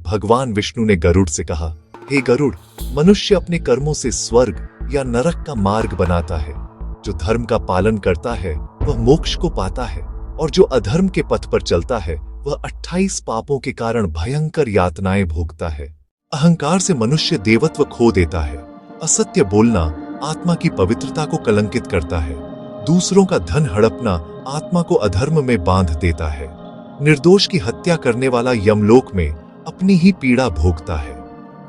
भगवान विष्णु ने गरुड़ से कहा, हे गरुड़, मनुष्य अपने कर्मों से स्वर्ग या नरक का मार्ग बनाता है। जो धर्म का पालन करता है वह मोक्ष को पाता है, और जो अधर्म के पथ पर चलता है वह 28 पापों के कारण भयंकर यातनाएं भोगता है। अहंकार से मनुष्य देवत्व खो देता है। असत्य बोलना आत्मा की पवित्रता को कलंकित करता है। दूसरों का धन हड़पना आत्मा को अधर्म में बांध देता है। निर्दोष की हत्या करने वाला यमलोक में अपनी ही पीड़ा भोगता है।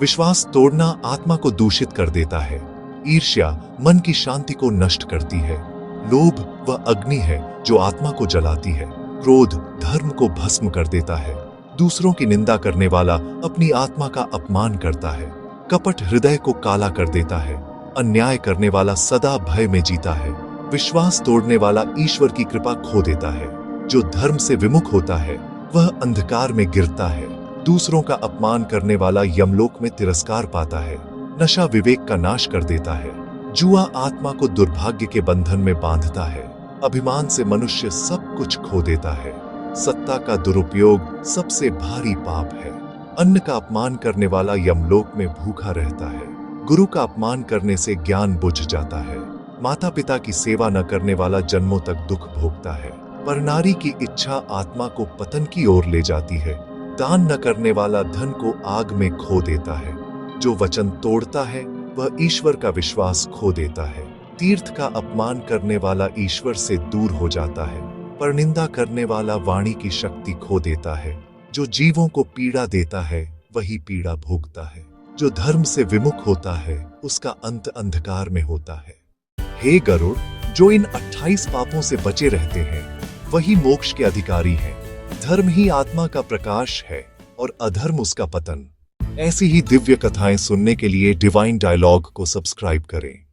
विश्वास तोड़ना आत्मा को दूषित कर देता है। ईर्ष्या मन की शांति को नष्ट करती है। लोभ वह अग्नि है जो आत्मा को जलाती है। क्रोध धर्म को भस्म कर देता है। दूसरों की निंदा करने वाला अपनी आत्मा का अपमान करता है। कपट हृदय को काला कर देता है। अन्याय करने वाला सदा भय में जीता है। विश्वास तोड़ने वाला ईश्वर की कृपा खो देता है। जो धर्म से विमुख होता है वह अंधकार में गिरता है। दूसरों का अपमान करने वाला यमलोक में तिरस्कार पाता है। नशा विवेक का नाश कर देता है। जुआ आत्मा को दुर्भाग्य के बंधन में बांधता है। अभिमान से मनुष्य सब कुछ खो देता है। सत्ता का दुरुपयोग सबसे भारी पाप है। अन्न का अपमान करने वाला यमलोक में भूखा रहता है। गुरु का अपमान करने से ज्ञान बुझ जाता है। माता पिता की सेवा न करने वाला जन्मों तक दुख भोगता है। पर नारी की इच्छा आत्मा को पतन की ओर ले जाती है। दान न करने वाला धन को आग में खो देता है। जो वचन तोड़ता है वह ईश्वर का विश्वास खो देता है। तीर्थ का अपमान करने वाला ईश्वर से दूर हो जाता है। पर निंदा करने वाला वाणी की शक्ति खो देता है। जो जीवों को पीड़ा देता है वही पीड़ा भोगता है। जो धर्म से विमुख होता है उसका अंत अंधकार में होता है। हे गरुड़, जो इन 28 पापों से बचे रहते हैं वही मोक्ष के अधिकारी हैं। धर्म ही आत्मा का प्रकाश है और अधर्म उसका पतन। ऐसी ही दिव्य कथाएं सुनने के लिए डिवाइन डायलॉग को सब्सक्राइब करें।